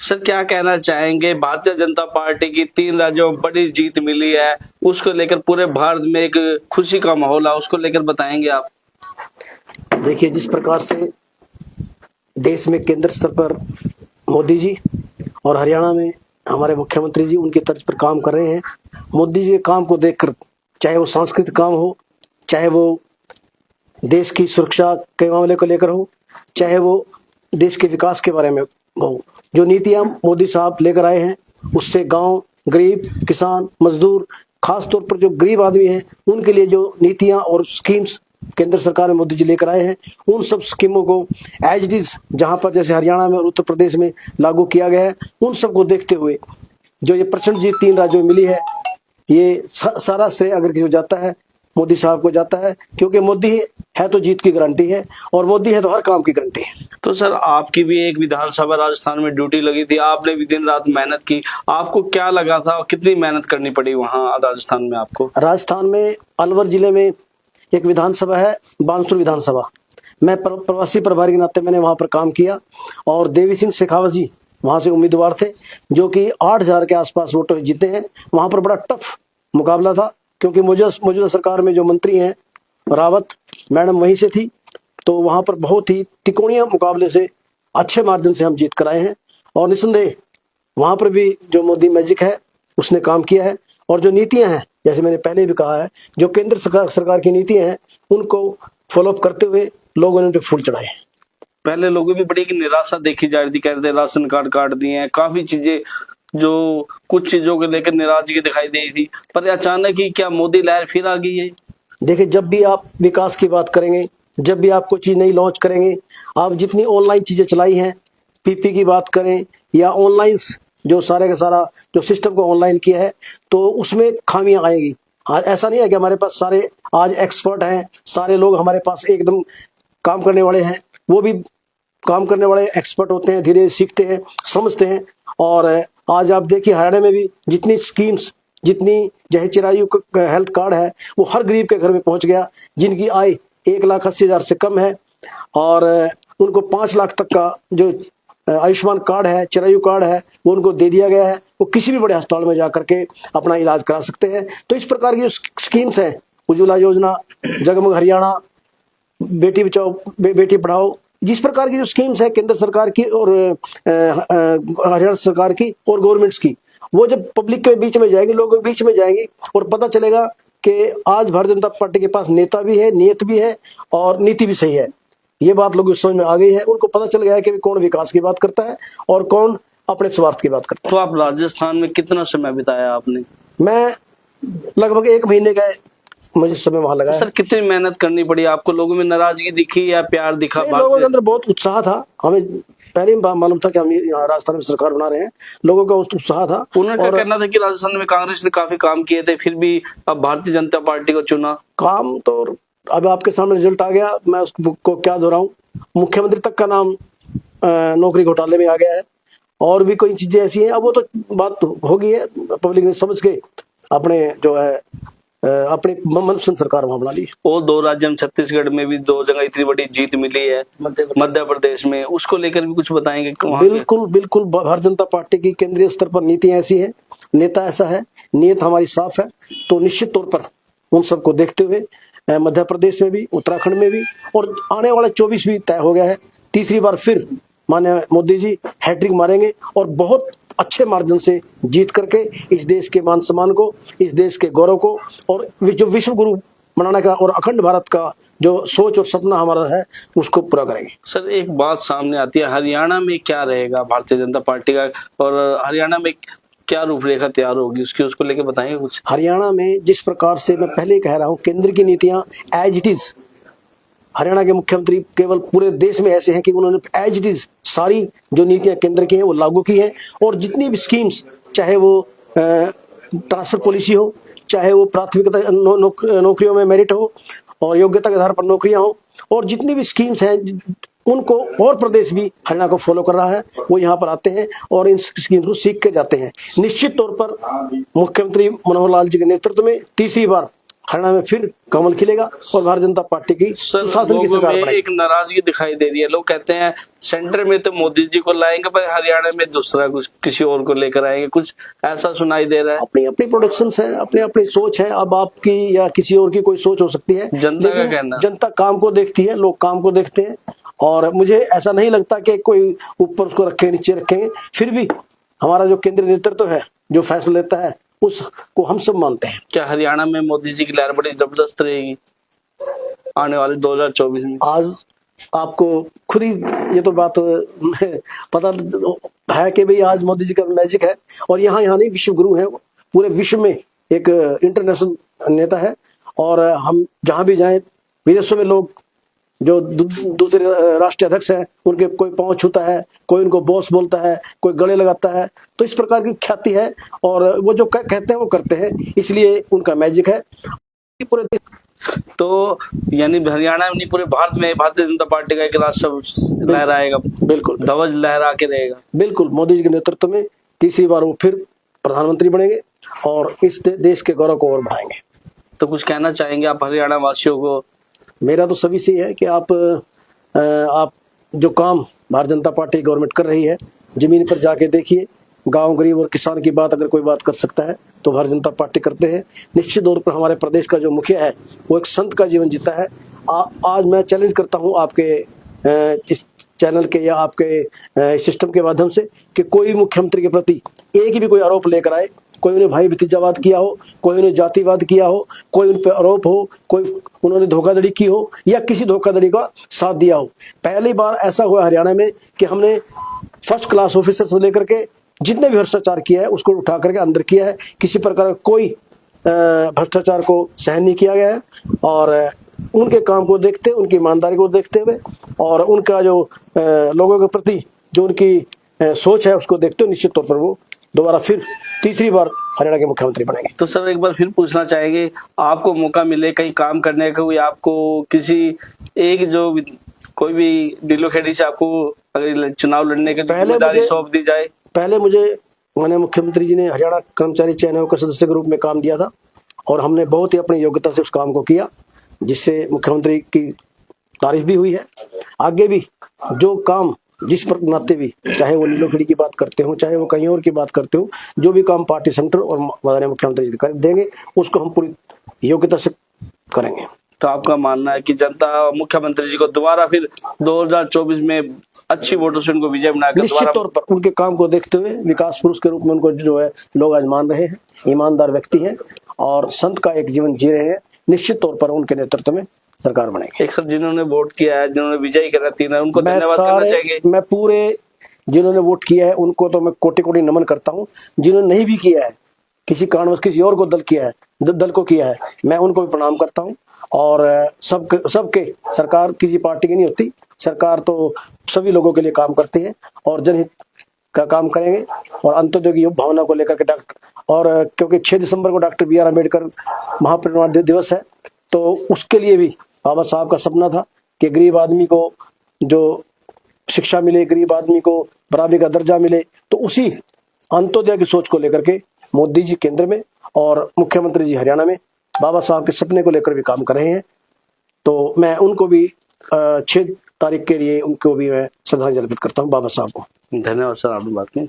Sir क्या कहना चाहेंगे, भारतीय जनता पार्टी की 3 राज्यों में बड़ी जीत मिली है, उसको लेकर पूरे भारत में एक खुशी का माहौल है, उसको लेकर बताएंगे आप। देखिए, जिस प्रकार से देश में केंद्र स्तर पर मोदी जी और हरियाणा में हमारे मुख्यमंत्री जी उनकी तर्ज पर काम कर रहे हैं, मोदी जी के काम को देखकर, चाहे वो सांस्कृतिक काम हो, चाहे वो देश की सुरक्षा के मामले को लेकर हो, चाहे वो देश के विकास के बारे में हो, जो नीतियां मोदी साहब लेकर आए हैं उससे गांव, गरीब, किसान, मजदूर, खास तौर पर जो गरीब आदमी हैं उनके लिए जो नीतियां और स्कीम्स केंद्र सरकार में मोदी जी लेकर आए हैं, उन सब स्कीमों को एज इट इज जहां पर जैसे हरियाणा में और उत्तर प्रदेश में लागू किया गया है, उन सबको देखते हुए जो ये प्रचंड जीत 3 राज्यों में मिली है, ये सारा श्रेय अगर किसी को जाता है मोदी साहब को जाता है, क्योंकि मोदी है तो जीत की गारंटी है और मोदी है तो हर काम की गारंटी है। तो सर आपकी भी एक विधानसभा राजस्थान में ड्यूटी लगी थी, आपने भी दिन रात मेहनत की, आपको क्या लगा था, कितनी मेहनत करनी पड़ी वहां राजस्थान में आपको? राजस्थान में अलवर जिले में एक विधानसभा है, बानसूर विधानसभा। मैं प्रवासी प्रभारी के नाते मैंने वहां पर काम किया और देवी सिंह शेखावत जी वहां से उम्मीदवार थे जो कि 8,000 के आसपास वोटों जीते हैं। वहां पर बड़ा टफ मुकाबला था क्योंकि मौजूदा सरकार में जो मंत्री हैं रावत मैडम वहीं से थी, तो वहां पर बहुत ही तिकोनिया मुकाबले से अच्छे मार्जिन से हम जीत कर आए हैं और निस्संदेह वहां पर भी जो मोदी मैजिक है उसने काम किया है और जो नीतियां हैं, जैसे मैंने पहले भी कहा है, जो केंद्र सरकार की नीतियां हैं उनको फॉलोअप करते हुए लोगों ने उन पर फूल चढ़ाए हैं। पहले लोगों में बड़ी निराशा देखी जा रही थी, कह रहे थे राशन कार्ड काट दिए हैं, काफी चीजें, जो कुछ चीजों को लेकर नाराजगी दिखाई दी थी, पर अचानक ही क्या मोदी लहर फिर आ गई है? देखिए, जब भी आप विकास की बात करेंगे, जब भी आप कोई चीज नई लॉन्च करेंगे, आप जितनी ऑनलाइन चीजें चलाई हैं, पीपी की बात करें या ऑनलाइन जो सारे का सारा जो सिस्टम को ऑनलाइन किया है, तो उसमें खामियां आएगी। आज ऐसा नहीं है कि हमारे पास सारे आज एक्सपर्ट हैं, सारे लोग हमारे पास एकदम काम करने वाले हैं, वो भी काम करने वाले एक्सपर्ट होते हैं, धीरे सीखते हैं, समझते हैं। और आज आप देखिए हरियाणा में भी जितनी स्कीम्स, जितनी जय चिरायु हेल्थ कार्ड है वो हर गरीब के घर में पहुंच गया, जिनकी आय 1,80,000 से कम है और उनको 5 लाख तक का जो आयुष्मान कार्ड है, चिरायु कार्ड है, वो उनको दे दिया गया है। वो किसी भी बड़े अस्पताल में जा करके अपना इलाज करा सकते हैं। तो इस प्रकार की जो स्कीम्स हैं, उज्ज्वला योजना, जगमग हरियाणा, बेटी बचाओ बेटी पढ़ाओ, जिस प्रकार की जो स्कीम्स है केंद्र सरकार की और हरियाणा सरकार की और गवर्नमेंट्स की, वो जब पब्लिक के बीच में जाएंगे, लोगों के बीच में जाएंगे और पता चलेगा कि आज भारतीय जनता पार्टी के पास नेता भी है, नीयत भी है और नीति भी सही है। ये बात लोगों की समझ में आ गई है, उनको पता चल गया है कि कौन विकास की बात करता है और कौन अपने स्वार्थ की बात करता है। तो आप राजस्थान में कितना समय बिताया आपने? मैं लगभग 1 महीने का मुझे समय वहां लगा। सर कितनी मेहनत करनी पड़ी आपको? लोगों में नाराजगी दिखी या प्यार दिखा? लोगों के अंदर बहुत उत्साह था, हमें पहले ही मालूम था कि हम यहाँ राजस्थान में सरकार बना रहे हैं, लोगों का उत्साह था। उन्होंने क्या कहना था कि राजस्थान में कांग्रेस ने काफी काम किए थे, फिर भी अब भारतीय जनता पार्टी को चुना? काम तो अब आपके सामने रिजल्ट आ गया, मैं उसको क्या दोहराऊं। मुख्यमंत्री तक का नाम नौकरी घोटाले में आ गया है और भी कोई चीजें ऐसी हैं। अब वो तो बात हो गई है, पब्लिक ने समझ के अपने जो है अपनी मनपसंद सरकार वहां बना ली। और 2 राज्य में, छत्तीसगढ़ में भी 2 जगह इतनी बड़ी जीत मिली है, मध्य प्रदेश में, उसको लेकर भी कुछ बताएंगे? बिल्कुल भारतीय जनता पार्टी की केंद्रीय स्तर पर नीतियां ऐसी है, नेता ऐसा है, नीयत हमारी साफ है, तो निश्चित तौर पर उन सबको देखते हुए मध्य प्रदेश में भी, उत्तराखंड में भी और आने वाले 24 भी तय हो गया है। तीसरी बार फिर माननीय मोदी जी हैट्रिक मारेंगे और बहुत अच्छे मार्जिन से जीत करके इस देश के मान सम्मान को, इस देश के गौरव को और जो विश्व गुरु बनाने का और अखंड भारत का जो सोच और सपना हमारा है उसको पूरा करेंगे। सर एक बात सामने आती है, हरियाणा में क्या रहेगा भारतीय जनता पार्टी का और हरियाणा में क्या रूपरेखा तैयार होगी उसकी, उसको लेकर बताएंगे कुछ? हरियाणा में जिस प्रकार से मैं पहले ही कह रहा हूँ, केंद्र की नीतियां एज इट इज, हरियाणा के मुख्यमंत्री केवल पूरे देश में ऐसे हैं कि उन्होंने एज इट इज सारी जो नीतियां केंद्र की हैं वो लागू की हैं और जितनी भी स्कीम्स, चाहे वो ट्रांसफर पॉलिसी हो, चाहे वो प्राथमिकता नौकरियों में मेरिट हो और योग्यता के आधार पर नौकरियां हो, और जितनी भी स्कीम्स हैं उनको और प्रदेश भी हरियाणा को फॉलो कर रहा है, वो यहाँ पर आते हैं और इन स्कीम्स को सीख के जाते हैं। निश्चित तौर पर मुख्यमंत्री मनोहर लाल जी के नेतृत्व में तीसरी बार हरियाणा में फिर कमल खिलेगा और भारतीय जनता पार्टी की सर, सुशासन की लोगों सरकार में बनेगी। एक नाराजगी दिखाई दे रही है। लोग कहते हैं सेंटर में तो मोदी जी को लाएंगे पर हरियाणा में दूसरा कुछ किसी और को लेकर आएंगे, कुछ ऐसा सुनाई दे रहा है। अपनी अपनी प्रोडक्शंस है, अपनी अपनी सोच है। अब आपकी या किसी और की कोई सोच हो सकती है, जनता का लेकिन कहना। जनता काम को देखती है, लोग काम को देखते हैं। और मुझे ऐसा नहीं लगता कि कोई ऊपर उसको रखे नीचे रखेंगे। फिर भी हमारा जो केंद्रीय नेतृत्व है, जो फैसला लेता है, उसको हम सब मानते हैं। क्या हरियाणा में मोदी जी की लहर बड़ी जबरदस्त रहेगी आने वाले 2024 में? आज आपको खुद ही ये तो बात पता है कि भाई आज मोदी जी का मैजिक है। और यहाँ नहीं, विश्व गुरु है, पूरे विश्व में एक इंटरनेशनल नेता है। और हम जहां भी जाएं, विदेशों में लोग जो दूसरे राष्ट्रीय अध्यक्ष हैं उनके कोई पांव छूता है, कोई उनको बॉस बोलता है, कोई गले लगाता है। तो इस प्रकार की ख्याति है और वो जो कहते हैं वो करते हैं, इसलिए उनका मैजिक है। पूरे तो यानी हरियाणा में नहीं, पूरे भारत में भारतीय जनता पार्टी का एक राष्ट्र लहराएगा, बिल्कुल ध्वज लहरा के रहेगा। बिल्कुल मोदी जी के नेतृत्व में तीसरी बार वो फिर प्रधानमंत्री बनेंगे और इस देश के गौरव को और बढ़ाएंगे। तो कुछ कहना चाहेंगे आप हरियाणा वासियों को? मेरा तो सभी से है कि आप जो काम भारतीय जनता पार्टी गवर्नमेंट कर रही है, जमीन पर जाके देखिए। गांव गरीब और किसान की बात अगर कोई बात कर सकता है तो भारतीय जनता पार्टी करते हैं। निश्चित तौर पर हमारे प्रदेश का जो मुखिया है वो एक संत का जीवन जीता है। आज मैं चैलेंज करता हूं आपके इस चैनल के या आपके सिस्टम के माध्यम से कि कोई मुख्यमंत्री के प्रति एक भी कोई आरोप लेकर आए, कोई उन्हें भाई भतीजावाद किया हो, कोई उन्हें जातिवाद किया हो, कोई उन पर आरोप हो, कोई उन्होंने धोखाधड़ी की हो या किसी धोखाधड़ी का साथ दिया हो। पहली बार ऐसा हुआ हरियाणा में कि हमने फर्स्ट क्लास ऑफिसर से लेकर के जितने भी भ्रष्टाचार किया है उसको उठा करके अंदर किया है। किसी प्रकार का कोई भ्रष्टाचार को सहन नहीं किया गया है। और उनके काम को देखते, उनकी ईमानदारी को देखते हुए और उनका जो लोगों के प्रति जो उनकी सोच है उसको देखते हुए निश्चित तौर पर वो दोबारा फिर तीसरी बार हरियाणा के मुख्यमंत्री बनेंगे। तो सर एक बार फिर पूछना चाहेंगे, आपको मौका मिले कहीं काम करने का, कोई आपको किसी एक जो कोई भी नीलोखेड़ी से आपको अगर चुनाव लड़ने की जिम्मेदारी सौंप दी जाए? पहले मुझे माननीय मुख्यमंत्री जी ने हरियाणा कर्मचारी चयन आयोग के सदस्य के रूप में काम दिया था और हमने बहुत ही अपनी योग्यता से उस काम को किया, जिससे मुख्यमंत्री की तारीफ भी हुई है। आगे भी जो काम जिस पर नाते भी, चाहे वो नीलोखेड़ी की बात करते हो, चाहे वो कहीं और की बात करते हो, जो भी काम पार्टी सेंटर और माननीय मुख्यमंत्री जी कर देंगे उसको हम पूरी योग्यता से करेंगे। तो आपका मानना है कि जनता मुख्यमंत्री जी को दोबारा फिर 2024 में अच्छी वोटों से उनको विजय बनाकर निश्चित तौर पर उनके काम को देखते हुए विकास पुरुष के रूप में उनको जो है लोग आज मान रहे हैं, ईमानदार व्यक्ति हैं और संत का एक जीवन जी रहे हैं। निश्चित तौर पर उनके नेतृत्व में सरकार बनेगी। एक सर जिन्होंने वोट किया है, जिन्होंने विजयी करा तीनों, उनको धन्यवाद करना चाहिए। मैं पूरे जिन्होंने वोट किया है उनको तो मैं कोटि कोटि नमन करता हूँ। जिन्होंने नहीं भी किया है, किसी कारणवश किसी और को दल को किया है, मैं उनको भी प्रणाम करता हूँ। और सबके सरकार किसी पार्टी की नहीं होती, सरकार तो सभी लोगों के लिए काम करती है और जनहित का काम करेंगे। और अंत्योदय की भावना को लेकर के और क्योंकि 6 दिसंबर को डॉक्टर बी आर अम्बेडकर महापरिनिर्वाण दिवस है, तो उसके लिए भी बाबा साहब का सपना था कि गरीब आदमी को जो शिक्षा मिले, गरीब आदमी को बराबरी का दर्जा मिले। तो उसी अंत्योदय की सोच को लेकर के मोदी जी केंद्र में और मुख्यमंत्री जी हरियाणा में बाबा साहब के सपने को लेकर भी काम कर रहे हैं। तो मैं उनको भी 6 तारीख के लिए उनको भी मैं श्रद्धांजलि अर्पित करता हूँ बाबा साहब को। धन्यवाद सर, आपने बात की।